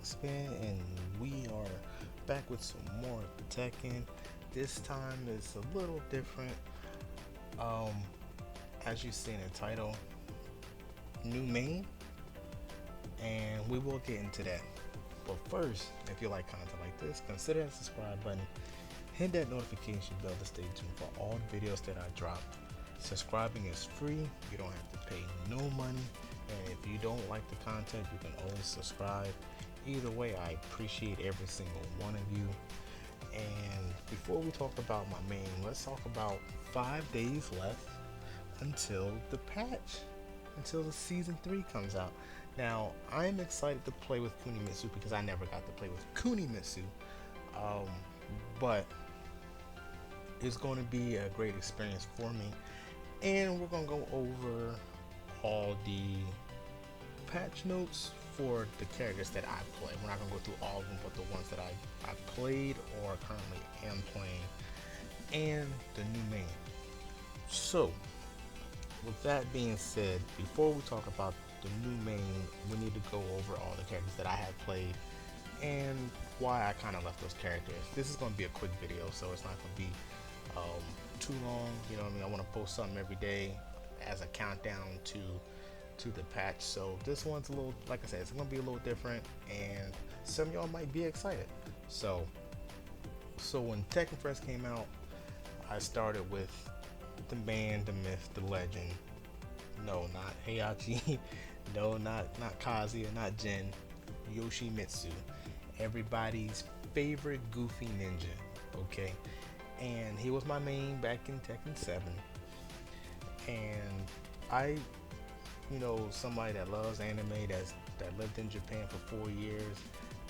Fan, and we are back with some more Tekken. This time is a little different. Um, as you see in the title, new main, and we will get into that. But first, if you like content like this, consider that subscribe button, hit that notification bell to stay tuned for all videos that I drop. Subscribing is free, you don't have to pay no money, and if you don't like the content, you can always subscribe. Either way, I appreciate every single one of you. And before we talk about my main, let's talk about 5 days left until the patch, until the season 3 comes out. Now, I'm excited to play with Kunimitsu because I never got to play with Kunimitsu. Um, but it's going to be a great experience for me. And we're going to go over all the patch notes for the characters that I play. We're not going to go through all of them, but the ones that I played or currently am playing, and the new main. So, with that being said, before we talk about the new main, we need to go over all the characters that I have played and why I kind of left those characters. This is going to be a quick video, so it's not going to be too long. You know what I mean? I want to post something every day as a countdown to the patch. So this one's a little, like I said, it's going to be a little different, and some of y'all might be excited. So when Tekken first came out, I started with the man, the myth, the legend. No, not Heihachi. No, not Kazuya, not Jin. Yoshimitsu. Everybody's favorite goofy ninja. Okay? And he was my main back in Tekken 7. And I, somebody that loves anime, that lived in Japan for 4 years,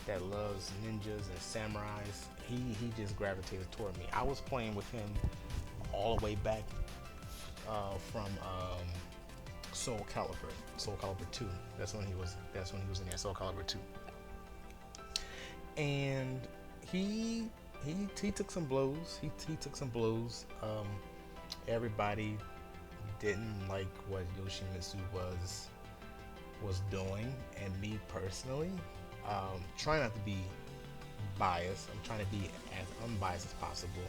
that loves ninjas and samurais, he just gravitated toward me. I was playing with him all the way back from Soul Calibur 2. That's when he was in there, Soul Calibur 2. And he took some blows. He took some blows. Everybody didn't like what Yoshimitsu was doing, and me personally, trying not to be biased. I'm trying to be as unbiased as possible.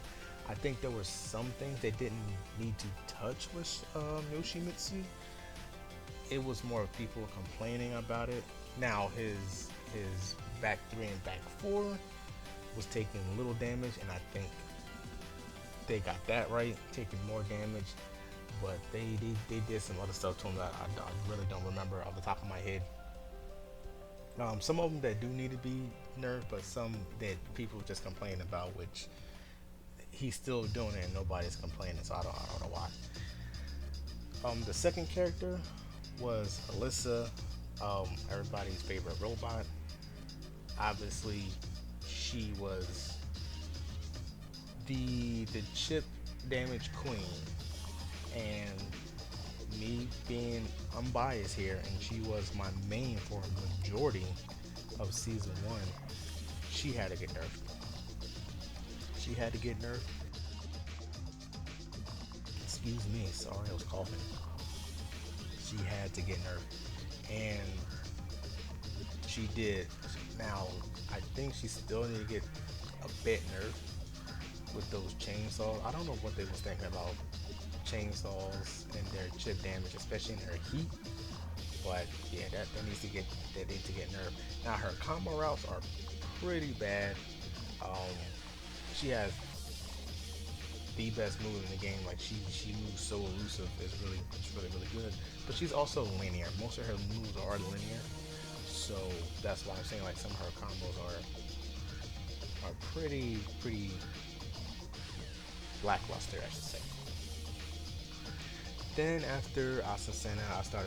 I think there were some things they didn't need to touch with Yoshimitsu. It was more of people complaining about it. Now his back 3 and back 4 was taking little damage, and I think they got that right, taking more damage. But they did some other stuff to him that I really don't remember off the top of my head. Some of them that do need to be nerfed, but some that people just complain about, which he's still doing it and nobody's complaining, so I don't know why. The second character was Alyssa, everybody's favorite robot. Obviously, she was the chip damage queen, and me being unbiased here, and she was my main for a majority of season 1, she had to get nerfed. She had to get nerfed. Excuse me, sorry, I was coughing. She had to get nerfed, and she did. Now, I think she still need to get a bit nerfed with those chainsaws. I don't know what they was thinking about chainsaws and their chip damage, especially in her heat. But yeah, that needs to get nerfed. Now her combo routes are pretty bad. She has the best move in the game. Like she moves so elusive. It's really good. But she's also linear. Most of her moves are linear. So that's why I'm saying like some of her combos are pretty lackluster, I should say. Then after Asusena, after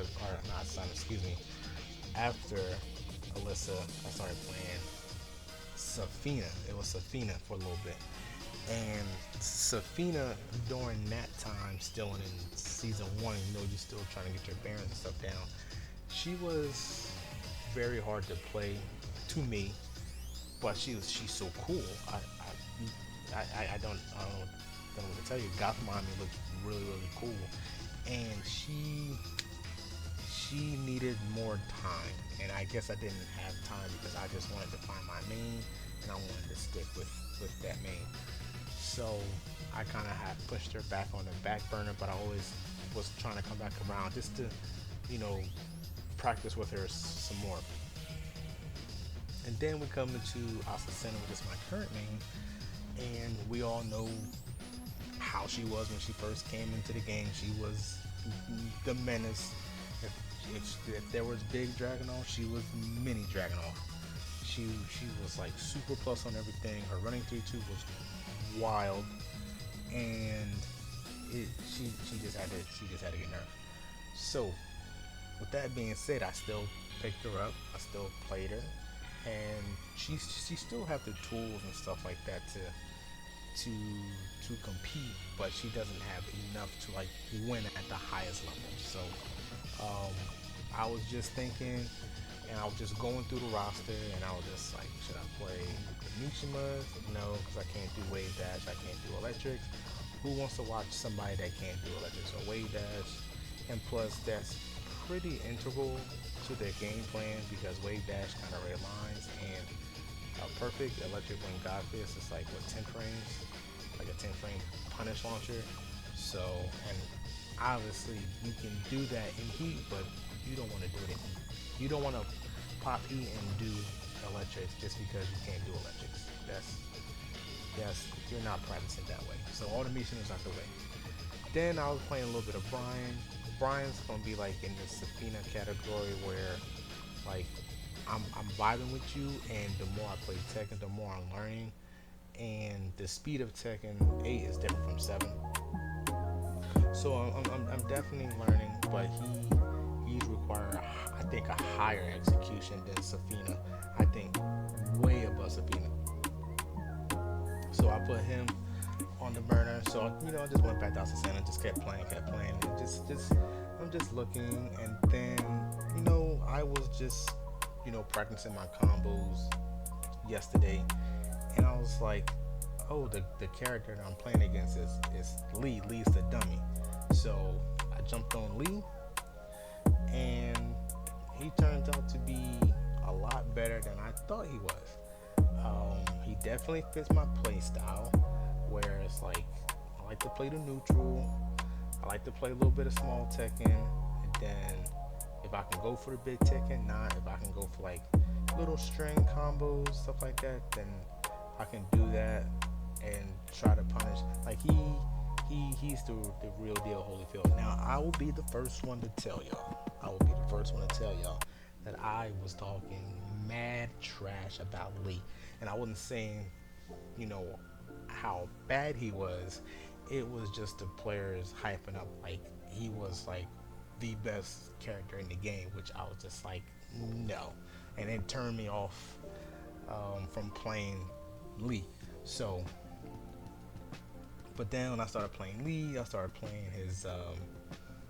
Alyssa, I started playing Safina. It was Safina for a little bit. And Safina, during that time, still in season 1, you're still trying to get your bearings and stuff down, she was very hard to play to me, but she's so cool. I don't know what to tell you. Gotham Army looks really cool, and she she needed more time, and I guess I didn't have time because I just wanted to find my main, and I wanted to stick with that main. So I kind of had pushed her back on the back burner, but I always was trying to come back around just to, you know, practice with her some more. And then we come into Asasena, which is my current main, and we all know how she was when she first came into the game. She was the menace. If there was big Dragonall, she was mini Dragonall. She was like super plus on everything. Her running 3-2 was wild, and she just had to get nerfed. So with that being said, I still picked her up. I still played her, and she still have the tools and stuff like that to to compete, but she doesn't have enough to like win at the highest level. So um, I was just thinking, and I was just going through the roster, and I was just like, should I play Mishima? No, because I can't do Wave Dash, I can't do Electrics. Who wants to watch somebody that can't do Electrics or Wave Dash? And plus, that's pretty integral to their game plan because Wave Dash kind of realigns, and perfect electric wing god fist is like what, 10 frames, like a 10 frame punish launcher. So, and obviously you can do that in heat, but you don't want to do it in heat. You don't want to pop heat and do electrics just because you can't do electrics. That's you're not practicing that way. So automation is out the way. Then I was playing a little bit of Brian. Brian's gonna be like in the Safina category where like I'm vibing with you, and the more I play Tekken, the more I'm learning. And the speed of Tekken 8 is different from 7. So I'm definitely learning, but he's require I think a higher execution than Safina. I think way above Safina. So I put him on the burner. So I just went back to Asasana and just kept playing, and just I'm just looking, and then I was just practicing my combos yesterday, and I was like, oh, the character that I'm playing against is Lee. Lee's the dummy. So I jumped on Lee, and he turns out to be a lot better than I thought he was. He definitely fits my play style, where it's like I like to play the neutral, I like to play a little bit of small Tekken, and then if I can go for the big Tekken, not if I can go for like little string combos, stuff like that, then I can do that and try to punish. Like he's the real deal Holyfield. Now I will be the first one to tell y'all. That I was talking mad trash about Lee, and I wasn't saying how bad he was. It was just the players hyping up like he was like the best character in the game, which I was just like, no, and it turned me off from playing Lee. So, but then when I started playing Lee, I started playing his,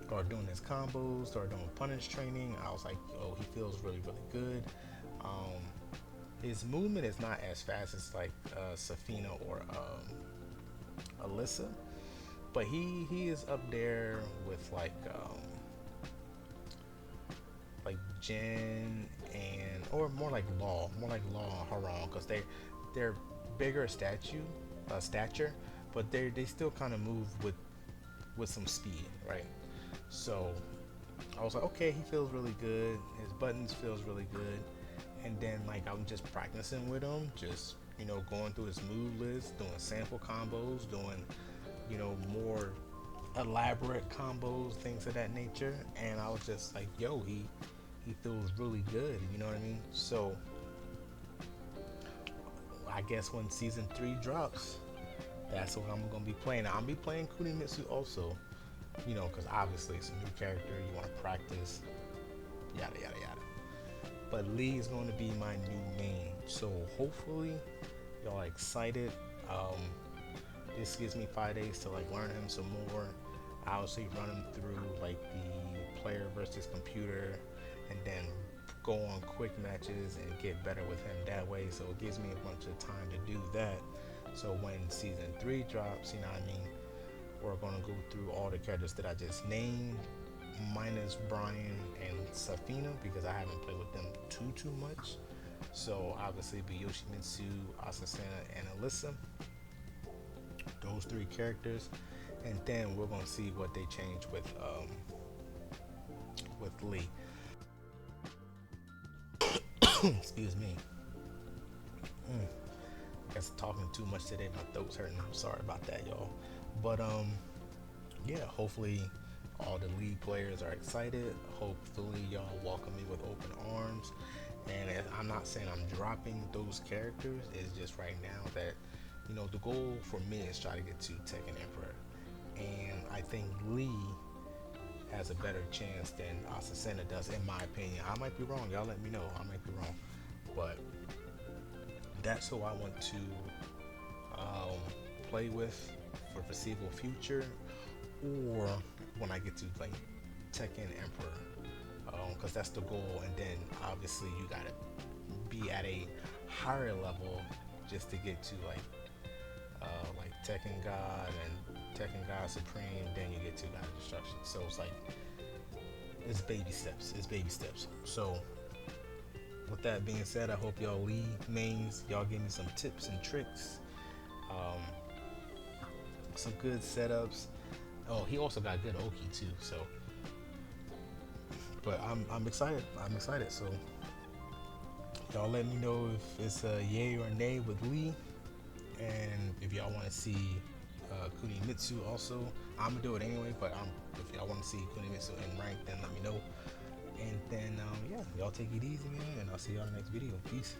started doing his combos, started doing punish training. I was like, oh, he feels really, really good. His movement is not as fast as like Safina or Alyssa, but he is up there with like Jin and or more like Law and Haran, because they're bigger stature, but they still kind of move with some speed, right? So I was like, okay, he feels really good. His buttons feels really good. And then like I'm just practicing with him, just going through his move list, doing sample combos, doing more elaborate combos, things of that nature. And I was just like, yo, he feels really good, you know what I mean? So I guess when season 3 drops, that's what I'm gonna be playing. I'll be playing Kunimitsu also, because obviously it's a new character, you want to practice, yada yada yada. But Lee is going to be my new main, so hopefully y'all are excited. This gives me 5 days to like learn him some more. I obviously run him through like the player versus computer, and then go on quick matches and get better with him that way. So it gives me a bunch of time to do that. So when season 3 drops, you know what I mean, we're gonna go through all the characters that I just named, minus Brian and Safina, because I haven't played with them too much. So obviously be Yoshimitsu, Asusena, and Alyssa. Those three characters, and then we're gonna see what they change with Lee. Excuse me. I guess talking too much today, my throat's hurting. I'm sorry about that, y'all. But yeah, hopefully all the league players are excited. Hopefully y'all welcome me with open arms. And I'm not saying I'm dropping those characters. It's just right now that, you know, the goal for me is try to get to Tekken Emperor. And I think Lee has a better chance than Asusena does, in my opinion. I might be wrong. Y'all let me know. I might be wrong. But that's who I want to play with for foreseeable future, or when I get to like Tekken Emperor, because that's the goal. And then obviously you gotta be at a higher level just to get to like Tekken God and Tekken God Supreme. Then you get to God of Destruction. So it's like it's baby steps. It's baby steps. So with that being said, I hope y'all Lee mains, y'all give me some tips and tricks, some good setups. Oh, he also got good Oki too. So, but I'm excited. I'm excited. So y'all let me know if it's a yay or nay with Lee, and if y'all want to see Kunimitsu also. I'm gonna do it anyway. But if y'all want to see Kunimitsu in rank, then let me know. And then yeah, y'all take it easy, man, and I'll see y'all in the next video. Peace.